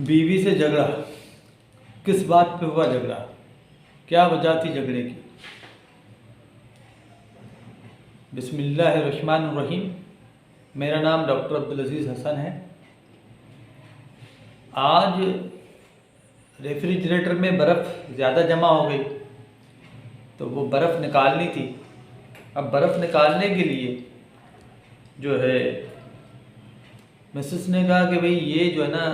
बीवी से झगड़ा, किस बात पे हुआ झगड़ा, क्या वजह थी झगड़े की। बिस्मिल्लाहिर्रहमानिर्रहीम। मेरा नाम डॉक्टर अब्दुल अजीज़ हसन है। आज रेफ्रिजरेटर में बर्फ़ ज़्यादा जमा हो गई तो वो बर्फ़ निकालनी थी। अब बर्फ़ निकालने के लिए जो है मिसेस ने कहा कि भाई ये जो है ना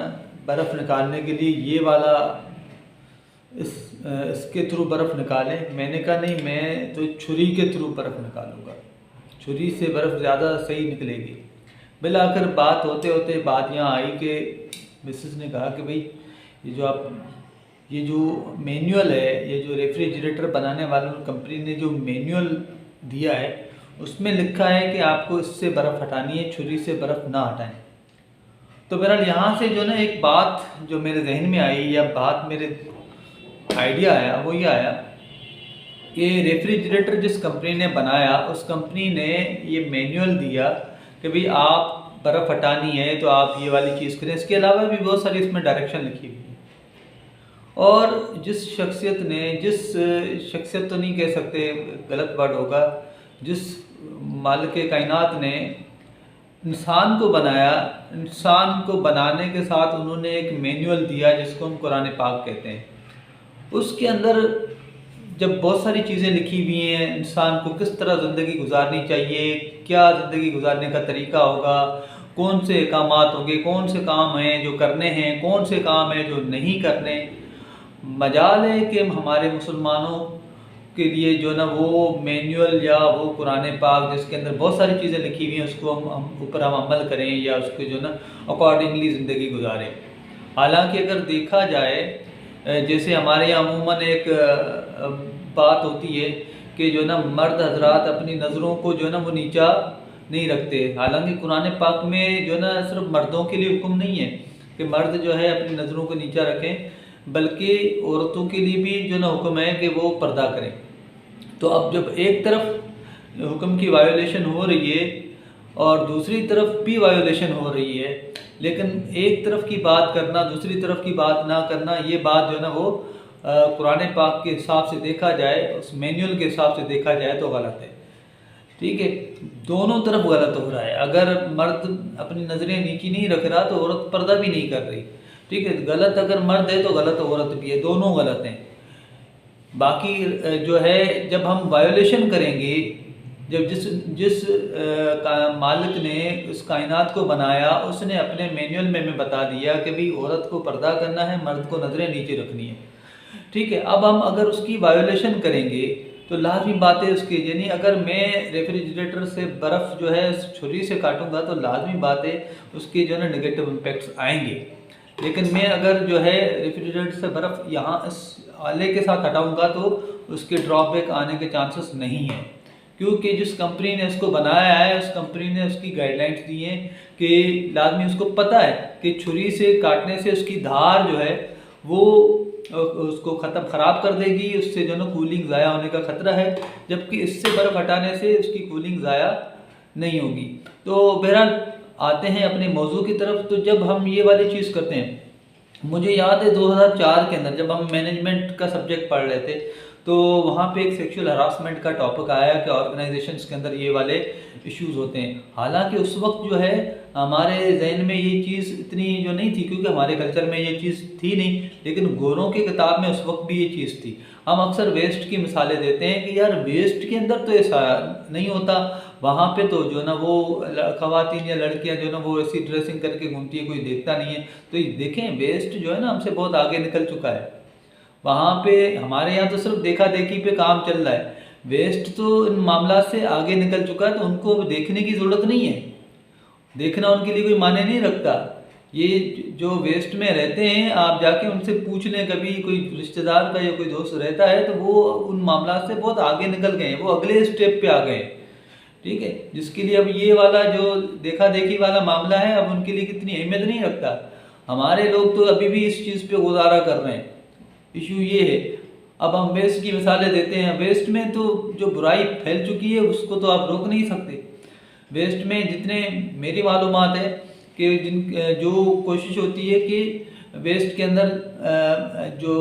बर्फ़ निकालने के लिए ये वाला इसके थ्रू बर्फ़ निकालें। मैंने कहा नहीं, मैं तो छुरी के थ्रू बर्फ़ निकालूंगा, छुरी से बर्फ़ ज़्यादा सही निकलेगी। बिल आखिर बात होते होते बात यहाँ आई कि मिसेस ने कहा कि भाई ये जो मैनुअल है, ये जो रेफ्रिजरेटर बनाने वालों कंपनी ने जो मैनुअल दिया है उसमें लिखा है कि आपको इससे बर्फ़ हटानी है, छुरी से बर्फ़ ना हटाएं। तो बहरहाल यहाँ से जो ना एक बात जो मेरे जहन में आई या बात मेरे आइडिया आया वो ये आया कि रेफ्रिजरेटर जिस कंपनी ने बनाया उस कंपनी ने ये मैनुअल दिया कि भाई आप बर्फ़ हटानी है तो आप ये वाली चीज़ करें। इसके अलावा भी बहुत सारी इसमें डायरेक्शन लिखी हुई है। और जिस शख्सियत तो नहीं कह सकते, गलत वर्ड होगा, जिस मालिक कायनात ने इंसान को बनाया, इंसान को बनाने के साथ उन्होंने एक मैनुअल दिया जिसको हम कुरान पाक कहते हैं। उसके अंदर जब बहुत सारी चीज़ें लिखी हुई हैं, इंसान को किस तरह ज़िंदगी गुजारनी चाहिए, क्या ज़िंदगी गुजारने का तरीका होगा, कौन से कामात होंगे, कौन से काम हैं जो करने हैं, कौन से काम हैं जो नहीं करने। मजाल है कि हमारे मुसलमानों के लिए जो ना वो मैनुअल या वो कुरान पाक जिसके अंदर बहुत सारी चीज़ें लिखी हुई हैं उसको हम ऊपर हम अमल करें या उसको जो ना अकॉर्डिंगली ज़िंदगी गुजारें। हालांकि अगर देखा जाए, जैसे हमारे यहाँ अमूमन एक बात होती है कि जो ना मर्द हजरात अपनी नज़रों को जो ना वो नीचा नहीं रखते। हालांकि कुरान पाक में जो ना सिर्फ मर्दों के लिए हुक्म नहीं है कि मर्द जो है अपनी नज़रों को नीचा रखें, बल्कि औरतों के लिए भी जो ना हुक्म है कि वो पर्दा करें। तो अब जब एक तरफ हुक्म की वायोलेशन हो रही है और दूसरी तरफ भी वायोलेशन हो रही है, लेकिन एक तरफ की बात करना दूसरी तरफ की बात ना करना, ये बात जो है ना वो कुरान पाक के हिसाब से देखा जाए, उस मैनुअल के हिसाब से देखा जाए तो गलत है। ठीक है, दोनों तरफ गलत हो रहा है। अगर मर्द अपनी नज़रें नीची नहीं रख रहा तो औरत पर्दा भी नहीं कर रही। ठीक है, गलत अगर मर्द है तो गलत औरत भी है, दोनों गलत हैं। बाकी जो है जब हम वायोलेशन करेंगे, जब जिस मालिक ने उस कायनात को बनाया उसने अपने मैनुअल में हमें बता दिया कि भाई औरत को पर्दा करना है, मर्द को नज़रें नीचे रखनी है। ठीक है, अब हम अगर उसकी वायोलेशन करेंगे तो लाजमी बात है उसकी, यानी अगर मैं रेफ्रिजरेटर से बर्फ़ जो है छुरी से काटूंगा तो लाजमी बात है उसके जो है नेगेटिव इम्पैक्ट्स आएंगे। लेकिन मैं अगर जो है रेफ्रिजरेटर से बर्फ़ यहाँ इस आले के साथ हटाऊंगा तो उसके ड्रॉबैक आने के चांसेस नहीं हैं, क्योंकि जिस कंपनी ने इसको बनाया है उस कंपनी ने उसकी गाइडलाइंस दी हैं कि लाजमी उसको पता है कि छुरी से काटने से उसकी धार जो है वो उसको ख़राब कर देगी, उससे जो ना कूलिंग ज़ाया होने का ख़तरा है, जबकि इससे बर्फ़ हटाने से उसकी कूलिंग ज़ाया नहीं होगी। तो बहरहाल आते हैं अपने मौजू की तरफ। तो जब हम ये वाली चीज़ करते हैं, मुझे याद है 2004 के अंदर जब हम मैनेजमेंट का सब्जेक्ट पढ़ रहे थे तो वहाँ पे एक सेक्सुअल हरासमेंट का टॉपिक आया कि ऑर्गेनाइजेशंस के अंदर ये वाले इश्यूज होते हैं। हालांकि उस वक्त जो है हमारे जहन में ये चीज़ इतनी जो नहीं थी, क्योंकि हमारे कल्चर में ये चीज़ थी नहीं, लेकिन गोरों की किताब में उस वक्त भी ये चीज़ थी। हम अक्सर वेस्ट की मिसालें देते हैं कि यार वेस्ट के अंदर तो ऐसा नहीं होता, वहाँ पे तो जो ना वो ख़वातीन या लड़कियाँ जो ना वो ऐसी ड्रेसिंग करके घूमती है, कोई देखता नहीं है। तो देखें, वेस्ट जो है ना हमसे बहुत आगे निकल चुका है। वहाँ पे हमारे यहाँ तो सिर्फ देखा देखी पे काम चल रहा है, वेस्ट तो इन मामला से आगे निकल चुका है। तो उनको देखने की ज़रूरत नहीं है, देखना उनके लिए कोई मायने नहीं रखता। ये जो वेस्ट में रहते हैं आप जाके उनसे पूछ लें, कभी कोई रिश्तेदार का या कोई दोस्त रहता है तो वो उन मामला से बहुत आगे निकल गए हैं, वो अगले स्टेप पे आ गए। ठीक है, जिसके लिए अब ये वाला जो देखा देखी वाला मामला है अब उनके लिए कितनी अहमियत नहीं रखता। हमारे लोग तो अभी भी इस चीज़ पे गुजारा कर रहे हैं। इशू ये है, अब हम वेस्ट की मिसालें देते हैं, वेस्ट में तो जो बुराई फैल चुकी है उसको तो आप रोक नहीं सकते। वेस्ट में जितने मेरी मालूमात है कि जो कोशिश होती है कि वेस्ट के अंदर जो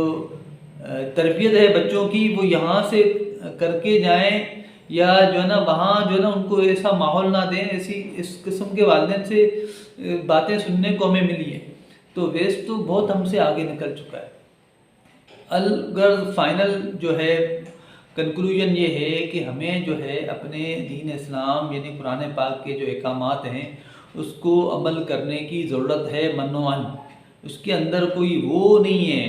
तरबियत है बच्चों की वो यहाँ से करके जाएं, या जो है ना वहाँ जो है ना उनको ऐसा माहौल ना दें, ऐसी इस किस्म के वालिदैन से बातें सुनने को हमें मिली है। तो वेस्ट तो बहुत हमसे आगे निकल चुका है। अगर फाइनल जो है कंक्लूजन ये है कि हमें जो है अपने दीन इस्लाम यानी कुरान पाक के जो अहकामात हैं उसको अमल करने की ज़रूरत है मनोमन। उसके अंदर कोई वो नहीं है,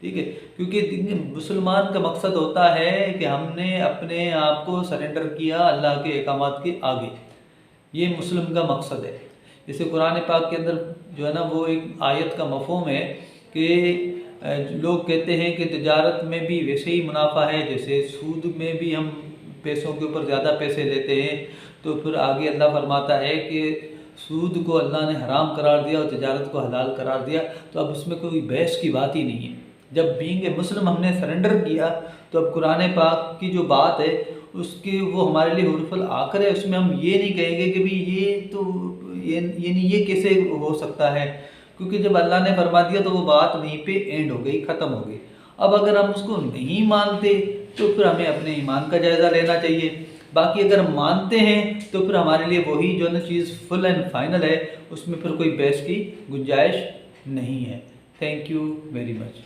ठीक है, क्योंकि मुसलमान का मकसद होता है कि हमने अपने आप को सरेंडर किया अल्लाह के अहकामात के आगे, ये मुस्लिम का मकसद है। जैसे कुरान पाक के अंदर जो है ना वो एक आयत का मफहूम है कि लोग कहते हैं कि तिजारत में भी वैसे ही मुनाफा है जैसे सूद में भी हम पैसों के ऊपर ज़्यादा पैसे लेते हैं। तो फिर आगे अल्लाह फरमाता है कि सूद को अल्लाह ने हराम करार दिया और तिजारत को हलाल करार दिया, तो अब उसमें कोई बहस की बात ही नहीं है। जब बीइंग ए मुस्लिम हमने सरेंडर किया तो अब कुरान पाक की जो बात है उसके वो हमारे लिए हुरुफुल आखिर है। उसमें हम ये नहीं कहेंगे कि भाई ये तो ये कैसे हो सकता है, क्योंकि जब अल्लाह ने फरमा दिया तो वो बात वहीं पे एंड हो गई, ख़त्म हो गई। अब अगर हम उसको नहीं मानते तो फिर हमें अपने ईमान का जायज़ा लेना चाहिए। बाकी अगर मानते हैं तो फिर हमारे लिए वही जो है ना चीज़ फुल एंड फाइनल है, उसमें फिर कोई बहस की गुंजाइश नहीं है। Thank you very much.